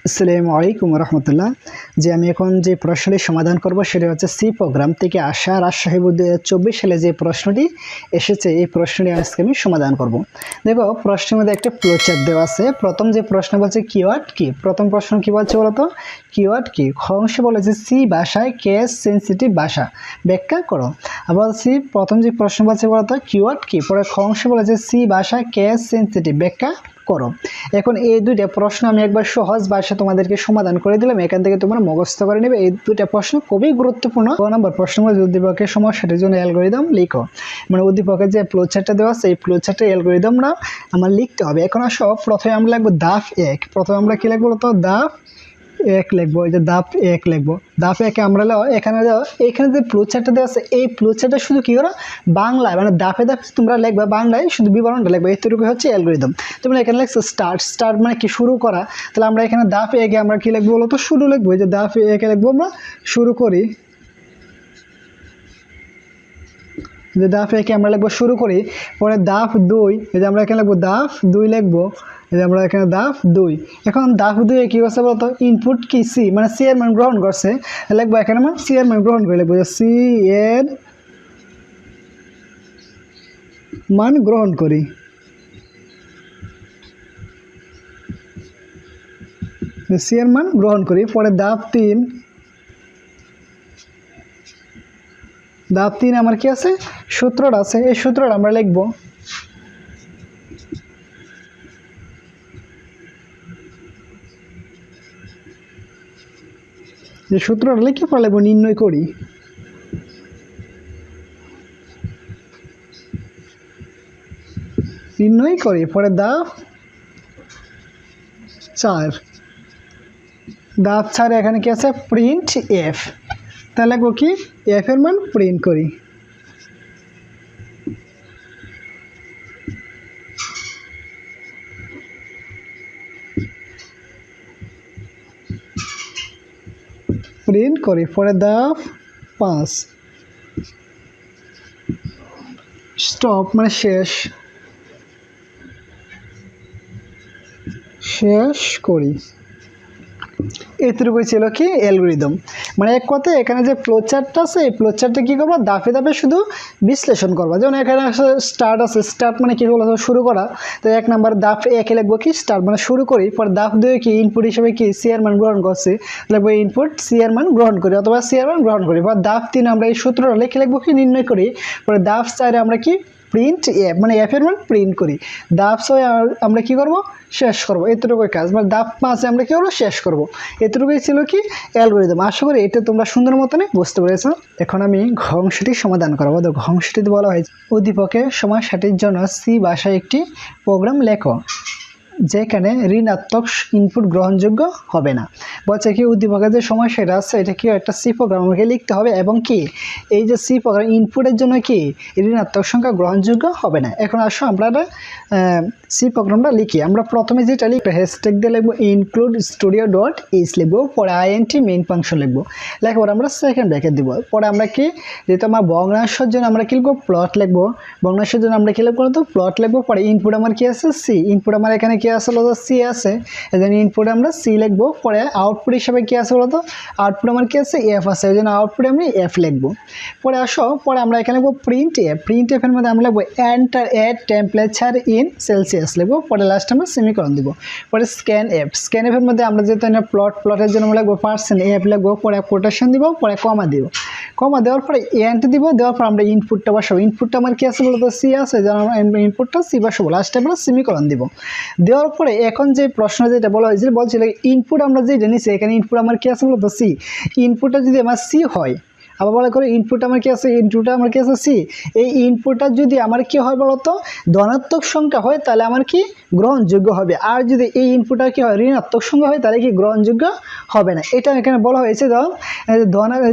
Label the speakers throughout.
Speaker 1: আসসালামু আলাইকুম রহমতুল্লাহ। যে আমি এখন যে প্রশ্নটি সমাধান করব সেটা হচ্ছে সি প্রোগ্রাম থেকে আসা রাজশাহী বোর্ড 2024 সালে যে প্রশ্নটি এসেছে এই প্রশ্নটি আজকে আমি সমাধান করব। দেখো প্রশ্নের মধ্যে একটা ফ্লোচার্ট দেওয়া আছে। প্রথম যে প্রশ্ন বলছে কিওয়ার্ড কি, প্রথম প্রশ্ন কি বলছে বলতো, কিওয়ার্ড কি। খ অংশে বলেছে সি ভাষায় কেস সেন্সিটিভ ভাষা ব্যাখ্যা করো। আবার সি প্রথম যে প্রশ্ন বলছে বলতো কিওয়ার্ড কি, পরে খ অংশে বলেছে সি ভাষায় কেস সেন্সিটিভ ব্যাখ্যা করো। এখন এই দুইটা প্রশ্ন আমি একবার সহজ ভাষায় তোমাদেরকে সমাধান করে দিলাম, এখান থেকে তোমরা মুখস্থ করে নেবে। এই দুইটা প্রশ্ন খুবই গুরুত্বপূর্ণ। 1 নম্বর প্রশ্ন বলছে উদ্দীপকের সমস্যাটির জন্য অ্যালগরিদম লিখো। মানে উদ্দীপকের যে ফ্লোচার্টটা দেওয়া আছে এই ফ্লোচার্টের অ্যালগরিদমটা আমার লিখতে হবে। এখন আসো প্রথমে আমরা লিখবো ধাপ 1। প্রথমে আমরা কি লিখবো তো ধাপ 1 লিখবো। এই যে ধাপ 1 লিখবো। ধাপ 1 আমরা এখানে যে ফ্লোচার্টটা দেওয়া আছে এই ফ্লোচার্টটা শুধু কি করো বাংলায়, মানে ধাপে ধাপে তোমরা লিখবা বাংলায়, শুধু বিবরণটা লিখবা। এতটুকু হচ্ছে অ্যালগরিদম। তোমরা এখানে লিখছো স্টার্ট মানে কি শুরু করা। তাহলে আমরা এখানে ধাপ 1 আমরা কি লিখবো বলো তো, শুরু লিখবো। এই যে ধাপ 1 লিখবো আমরা শুরু করি। যে ধাপ 1 আমরা লিখবো শুরু করি। পরে ধাপ 2, এই যে আমরা এখানে লিখবো ধাপ 2 লিখবো। এই যে আমরা এখানে ধাপ 2। এখন ধাপ 2 কি করছে বলতো, ইনপুট কি সি, মানে সি এর মান গ্রহণ করছে। লিখবো এখানে মানে সি এর মান গ্রহণ করে লিখবো, সি এর মান গ্রহণ করি। সি এর মান গ্রহণ করি। পরে ধাপ 3, ধাপ 3 আমার কি আছে, সূত্রটা আছে। এই সূত্রটা আমরা লিখবো। যে সূত্রটা লিখে পরে লিখবো নির্ণয় করি। নির্ণয় করি। পরে ধাপ 4, ধাপ 4 এখানে কি আছে, প্রিন্ট এফ। তাহলে লিখবো কি, এফ এর মান প্রিন্ট করি। প্রিন্ট করি। পরে ধাপ 5, স্টপ মানে শেষ, শেষ করি। এতটুকুই ছিল কি অ্যালগরিদম। মানে এক কথায় এখানে যে ফ্লোচার্টটা আছে এই ফ্লোচার্টটা কী করবো, ধাপে ধাপে শুধু বিশ্লেষণ করবা। যেমন এখানে স্টার্ট আছে, স্টার্ট মানে কী বলতো শুরু করা। তো 1 নম্বর ধাপ 1 লিখবো কি স্টার্ট মানে শুরু করি। পরে ধাপ 2 কি ইনপুট হিসেবে কি সি এর মান গ্রহণ করছি, লিখবো ইনপুট সি এর মান গ্রহণ করি অথবা সি এর মান গ্রহণ করি। পর ধাপ 3 আমরা এই সূত্রটা লিখে লিখবো কি নির্ণয় করি। পরে ধাপ 4 আমরা কি প্রিন্ট এফ মানে এফ এর মান প্রিন্ট করি। ধাপ 6 আমরা কি করব, শেষ করব। এতটুকুই কাজ। মানে ধাপ 5 আমরা কি করবো, শেষ করব। এতটুকুই ছিল কি অ্যালগরিদম। আশা করি এটা তোমরা সুন্দর মতনই বুঝতে পেরেছো। এখন আমি ঘ অংশটি সমাধান করবো। তো ঘ অংশটিতে বলা হয়েছে উদ্দীপকের সমস্যাটির জন্য সি ভাষায় একটি প্রোগ্রাম লেখো যেখানে ঋণাত্মক ইনপুট গ্রহণযোগ্য হবে না। বলছে কি উদ্দীপকের যে সমস্যাটা আছে এটা কি একটা সি প্রোগ্রাম আমাকে লিখতে হবে, এবং কি এই যে সি প্রোগ্রাম ইনপুটের জন্য কি ঋণাত্মক সংখ্যা গ্রহণযোগ্য হবে না। এখন আসো আমরা সি প্রোগ্রামটা লিখি। আমরা প্রথমে যেটা লিখবো হ্যাশট্যাগ দিয়ে লিখবো ইনক্লুড স্টুডিও ডট ইস লিখবো। পরে আইএনটি মেইন ফাংশন লিখবো। লেখার পরে আমরা সেকেন্ড ব্র্যাকেট দিব। পরে আমরা কি যেহেতু আমার ভগ্নাংশের জন্য আমরা কি লিখবো, প্লট লিখবো। ভগ্নাংশের জন্য আমরা কি লিখবো তো প্লট লিখবো। পরে ইনপুট আমার কি আছে, সি। ইনপুট আমার এখানে কি আছে বলতো, সি আছে। এই জন্য ইনপুট আমরা সি লিখবো। পরে আউটপুট হিসাবে কি আছে বলতো, আউটপুট আমার কি আছে, এফ আছে। এই জন্য আউটপুটে আমি এফ লিখবো। পরে আসো পরে আমরা এখানে লিখবো প্রিন্ট এফ। প্রিন্ট এফ এর মধ্যে আমরা লিখবো enter at temperature in Celsius লিখবো। পরে লাস্ট আমরা সেমিকোলন দিব। পরে স্ক্যান এফ। স্ক্যান এফ এর মধ্যে আমরা যেহেতু প্লটের জন্য আমরা লিখবো পার্সেন্ট এফ লিখবো। পরে কোটেশন দিব। পরে কমা দিব। কমা দেওয়ার পরে এন্ট দিব। দেওয়ার পর আমরা ইনপুটটা বসাবো। ইনপুটটা আমার কি আছে বলতো, সি আছে। যেন ইনপুটটা সি বসাবো। লাস্টে আমরা সেমিকোলন দিব। দেওয়ার পরে এখন যে প্রশ্ন যেটা বলা হয়েছিল বলছিল ইনপুট আমরা যেটা নিচ্ছি এখানে ইনপুট আমার কি আছে বলতো, সি। ইনপুটটা যদি আমার সি হয়, আবার বলা করে ইনপুট আমার কি আছে, ইনপুটটা আমার কি আছে সি। এই ইনপুটটা যদি আমার কি হয় বলতো ধনাত্মক সংখ্যা হয় তাহলে আমার কি গ্রহণযোগ্য হবে। আর যদি এই ইনপুটটা কি হয় ঋণাত্মক সংখ্যা হয় তাহলে কি গ্রহণযোগ্য হবে না। এটা এখানে বলা হয়েছে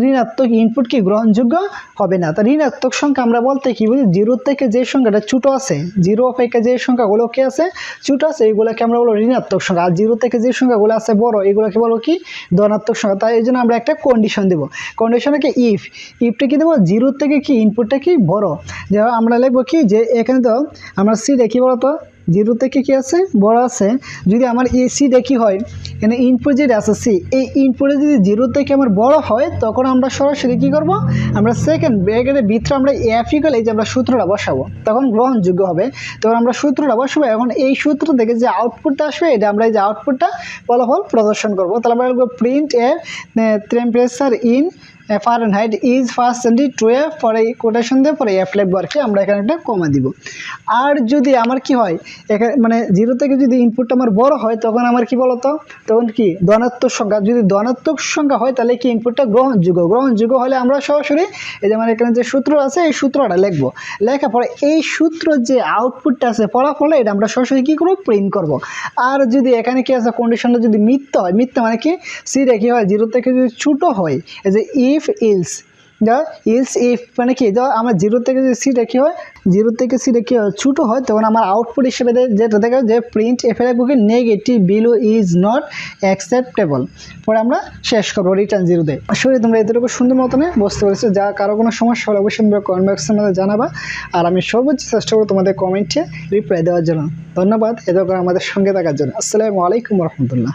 Speaker 1: ঋণাত্মক ইনপুট কি গ্রহণযোগ্য হবে না। তা ঋণাত্মক সংখ্যা আমরা বলতে কি বুঝি, 0 থেকে যে সংখ্যাটা ছোট আছে, 0 অপেক্ষা যে সংখ্যাগুলো কি আছে ছোট আছে এইগুলোকে আমরা বলবো ঋণাত্মক সংখ্যা। আর 0 থেকে যে সংখ্যাগুলো আছে বড় এগুলোকে বলবো কি ধনাত্মক সংখ্যা। তাই এই জন্য আমরা একটা কন্ডিশন দেবো। কন্ডিশনকে ইফটা কি দেবো, 0 থেকে কি ইনপুটটা কি বড়। যেমন আমরা লিখবো কি যে এখানে তো আমরা সি দেখি বলতো জিরো থেকে কি আছে বড় আছে, যদি আমার এসিটা কি হয় এখানে ইনপুট যেটা আছে সি, এই ইনপুটে যদি জিরো থেকে আমার বড় হয় তখন আমরা সরাসরি কি করব, আমরা সেকেন্ড ব্র্যাকেটের ভিতরে আমরা এফ ইকুয়াল এই যে আমরা সূত্রটা বসাবো, তখন গ্রহণযোগ্য হবে। তখন আমরা সূত্রটা বসাবো, এখন এই সূত্র থেকে যে আউটপুটটা আসবে এটা আমরা এই যে আউটপুটটা ফলাফল প্রদর্শন করব। তাহলে আমরা লিখব print a temperature in Fahrenheit is percentage to a, পরে কোটেশন দিয়ে পরে এফ লিখবো আর কি, আমরা এখানে একটা কমা দিব। আর যদি আমার কি হয় এখানে মানে জিরো থেকে যদি ইনপুটটা আমার বড় হয় তখন আমার কি বলতো, তখন কি ধনাত্মক সংখ্যা, যদি ধনাত্মক সংখ্যা হয় তাহলে কি ইনপুটটা গ্রহণযোগ্য হলে আমরা সরাসরি এই যে আমার এখানে যে সূত্র আছে এই সূত্রটা লিখবো, লেখার পরে এই সূত্র যে আউটপুটটা আছে ফলাফলে এটা আমরা সরাসরি কি করবো প্রিন্ট করব। আর যদি এখানে কি আছে কন্ডিশনটা যদি মিথ্যা হয়, মিথ্যা মানে কি সিটা কি হয় জিরো থেকে যদি ছোট হয়, এই যে ইফ ইলস ইফ মানে কি আমার জিরো থেকে যদি সিটা কি হয়, জিরো থেকে সিটা কি হয় ছোটো হয়, তখন আমার আউটপুট হিসেবে যেটা দেখা যে প্রিন্ট এফ এর বুকে negative below is not acceptable, পরে আমরা শেষ করবো রিটার্ন জিরোতে। আসলে তোমরা এতটুকু সুন্দর মতনে বুঝতে পেরেছো, যা কারো কোনো সমস্যা হলে অবশ্যই তোমরা কমেন্ট বক্সের মধ্যে জানাবা, আর আমি সর্বোচ্চ চেষ্টা করবো তোমাদের কমেন্টে রিপ্লাই দেওয়ার জন্য। ধন্যবাদ এত করে আমাদের সঙ্গে থাকার জন্য। আসসালামু আলাইকুম রহমতুল্লাহ।